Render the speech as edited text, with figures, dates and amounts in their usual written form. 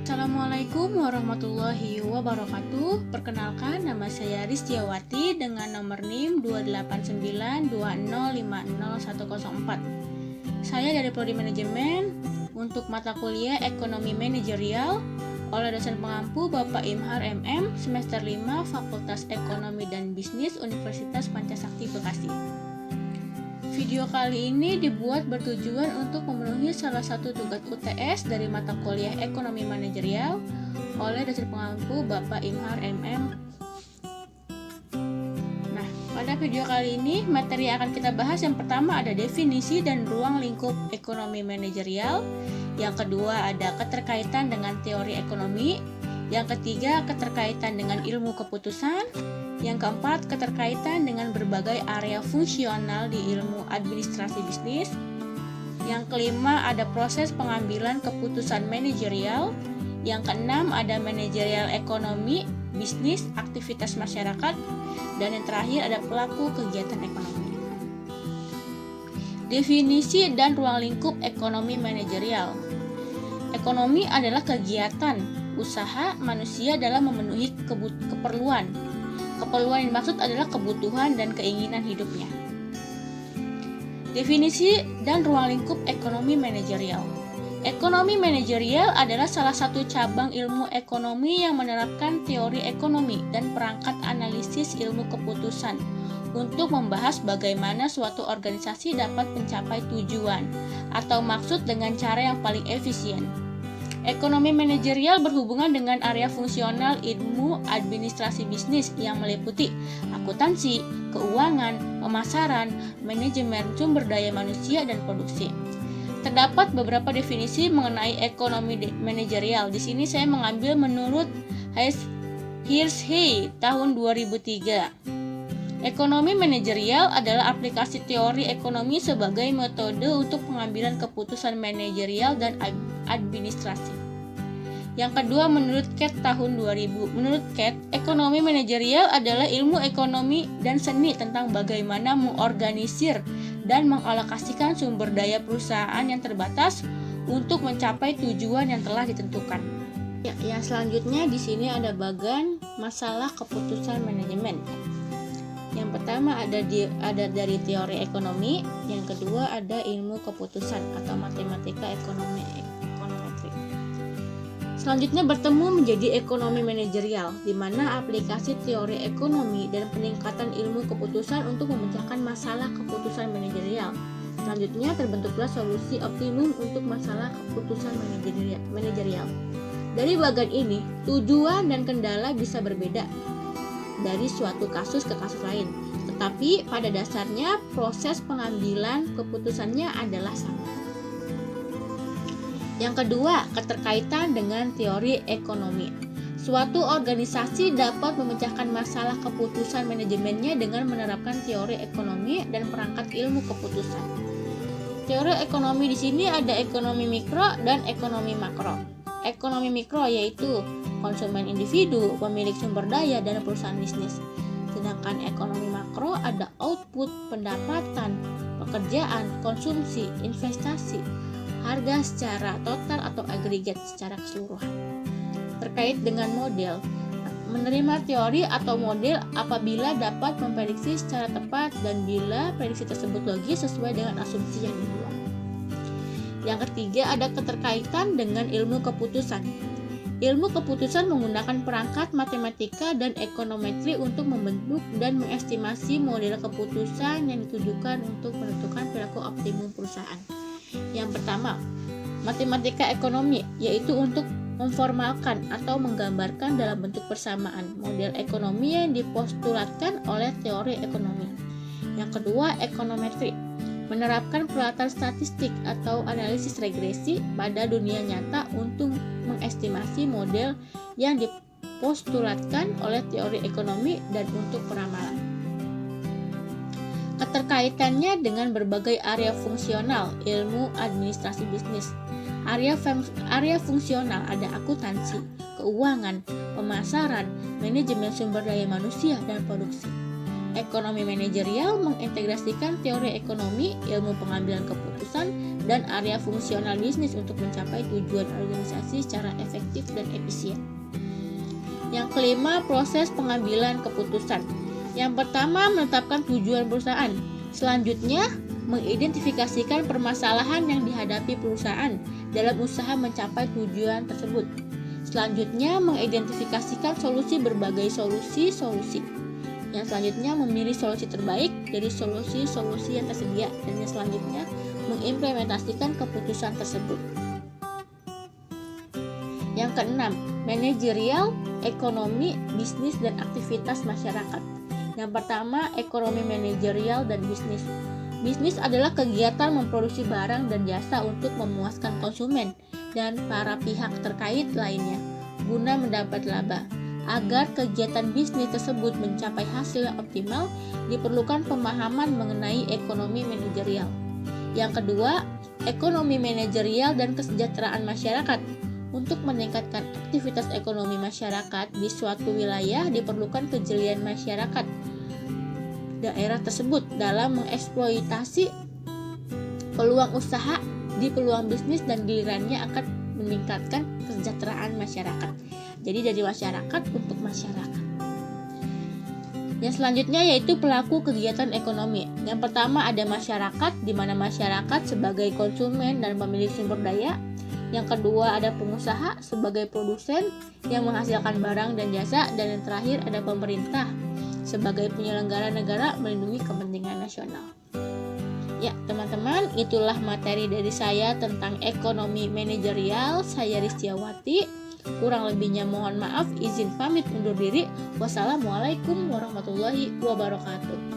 Assalamualaikum warahmatullahi wabarakatuh. Perkenalkan, nama saya Ristiawati dengan nomor NIM 28920505104. Saya dari Prodi Manajemen untuk mata kuliah Ekonomi Manajerial oleh dosen pengampu Bapak Imhar MM, semester 5 Fakultas Ekonomi dan Bisnis Universitas Pancasakti Bekasi. Video kali ini dibuat bertujuan untuk memenuhi salah satu tugas UTS dari mata kuliah Ekonomi Manajerial oleh dosen pengampu Bapak Imhar MM. Nah, pada video kali ini materi yang akan kita bahas yang pertama ada definisi dan ruang lingkup ekonomi manajerial. Yang kedua ada keterkaitan dengan teori ekonomi. Yang ketiga keterkaitan dengan ilmu keputusan. Yang keempat, keterkaitan dengan berbagai area fungsional di ilmu administrasi bisnis. Yang kelima, ada proses pengambilan keputusan manajerial. Yang keenam, ada manajerial ekonomi, bisnis, aktivitas masyarakat. Dan yang terakhir, ada pelaku kegiatan ekonomi. Definisi dan ruang lingkup ekonomi manajerial. Ekonomi adalah kegiatan, usaha manusia dalam memenuhi keperluan. Keperluan yang dimaksud adalah kebutuhan dan keinginan hidupnya. Definisi dan ruang lingkup ekonomi manajerial. Ekonomi manajerial adalah salah satu cabang ilmu ekonomi yang menerapkan teori ekonomi dan perangkat analisis ilmu keputusan untuk membahas bagaimana suatu organisasi dapat mencapai tujuan atau maksud dengan cara yang paling efisien. Ekonomi manajerial berhubungan dengan area fungsional ilmu administrasi bisnis yang meliputi akuntansi, keuangan, pemasaran, manajemen sumber daya manusia, dan produksi. Terdapat beberapa definisi mengenai ekonomi manajerial. Di sini saya mengambil menurut Hirschhey tahun 2003. Ekonomi manajerial adalah aplikasi teori ekonomi sebagai metode untuk pengambilan keputusan manajerial dan administrasi. Yang kedua, menurut Cat tahun 2000. Menurut Cat, ekonomi manajerial adalah ilmu ekonomi dan seni tentang bagaimana mengorganisir dan mengalokasikan sumber daya perusahaan yang terbatas untuk mencapai tujuan yang telah ditentukan. Yang selanjutnya di sini ada bagan masalah keputusan manajemen. Yang pertama ada dari teori ekonomi, yang kedua ada ilmu keputusan atau matematika ekonometri. Selanjutnya bertemu menjadi ekonomi manajerial, di mana aplikasi teori ekonomi dan peningkatan ilmu keputusan untuk memecahkan masalah keputusan manajerial. Selanjutnya terbentuklah solusi optimum untuk masalah keputusan manajerial. Dari bagan ini, tujuan dan kendala bisa berbeda dari suatu kasus ke kasus lain, tetapi pada dasarnya proses pengambilan keputusannya adalah sama. Yang kedua, keterkaitan dengan teori ekonomi. Suatu organisasi dapat memecahkan masalah keputusan manajemennya dengan menerapkan teori ekonomi dan perangkat ilmu keputusan. Teori ekonomi di sini ada ekonomi mikro dan ekonomi makro. Ekonomi mikro yaitu konsumen individu, pemilik sumber daya, dan perusahaan bisnis. Sedangkan ekonomi makro ada output, pendapatan, pekerjaan, konsumsi, investasi, harga secara total atau agregat secara keseluruhan. Terkait dengan model, menerima teori atau model apabila dapat memprediksi secara tepat dan bila prediksi tersebut logis sesuai dengan asumsi yang dibuat. Yang ketiga ada keterkaitan dengan ilmu keputusan. Ilmu keputusan menggunakan perangkat matematika dan ekonometri untuk membentuk dan mengestimasi model keputusan yang ditujukan untuk menentukan perilaku optimum perusahaan. Yang pertama, matematika ekonomi, yaitu untuk memformalkan atau menggambarkan dalam bentuk persamaan model ekonomi yang dipostulatkan oleh teori ekonomi. Yang kedua, ekonometri, menerapkan peralatan statistik atau analisis regresi pada dunia nyata untuk mengestimasi model yang dipostulatkan oleh teori ekonomi dan untuk peramalan. Keterkaitannya dengan berbagai area fungsional ilmu administrasi bisnis. Area fungsional ada akuntansi, keuangan, pemasaran, manajemen sumber daya manusia, dan produksi. Ekonomi manajerial mengintegrasikan teori ekonomi, ilmu pengambilan keputusan, dan area fungsional bisnis untuk mencapai tujuan organisasi secara efektif dan efisien. Yang kelima, proses pengambilan keputusan. Yang pertama, menetapkan tujuan perusahaan. Selanjutnya, mengidentifikasikan permasalahan yang dihadapi perusahaan dalam usaha mencapai tujuan tersebut. Selanjutnya, mengidentifikasikan solusi berbagai solusi. Yang selanjutnya, memilih solusi terbaik dari solusi-solusi yang tersedia. Dan yang selanjutnya, mengimplementasikan keputusan tersebut. Yang keenam, manajerial, ekonomi, bisnis, dan aktivitas masyarakat. Yang pertama, ekonomi manajerial dan bisnis. Bisnis adalah kegiatan memproduksi barang dan jasa untuk memuaskan konsumen dan para pihak terkait lainnya guna mendapat laba. Agar kegiatan bisnis tersebut mencapai hasil yang optimal, diperlukan pemahaman mengenai ekonomi manajerial. Yang kedua, ekonomi manajerial dan kesejahteraan masyarakat. Untuk meningkatkan aktivitas ekonomi masyarakat di suatu wilayah, diperlukan kejelian masyarakat daerah tersebut dalam mengeksploitasi peluang usaha di peluang bisnis, dan gilirannya akan meningkatkan kesejahteraan masyarakat. Jadi dari masyarakat untuk masyarakat. Yang selanjutnya yaitu pelaku kegiatan ekonomi. Yang pertama ada masyarakat, di mana masyarakat sebagai konsumen dan pemilik sumber daya. Yang kedua ada pengusaha sebagai produsen yang menghasilkan barang dan jasa. Dan yang terakhir ada pemerintah sebagai penyelenggara negara melindungi kepentingan nasional. Ya teman-teman, itulah materi dari saya tentang ekonomi manajerial. Saya Ristiawati, kurang lebihnya mohon maaf, izin pamit undur diri. Wassalamualaikum warahmatullahi wabarakatuh.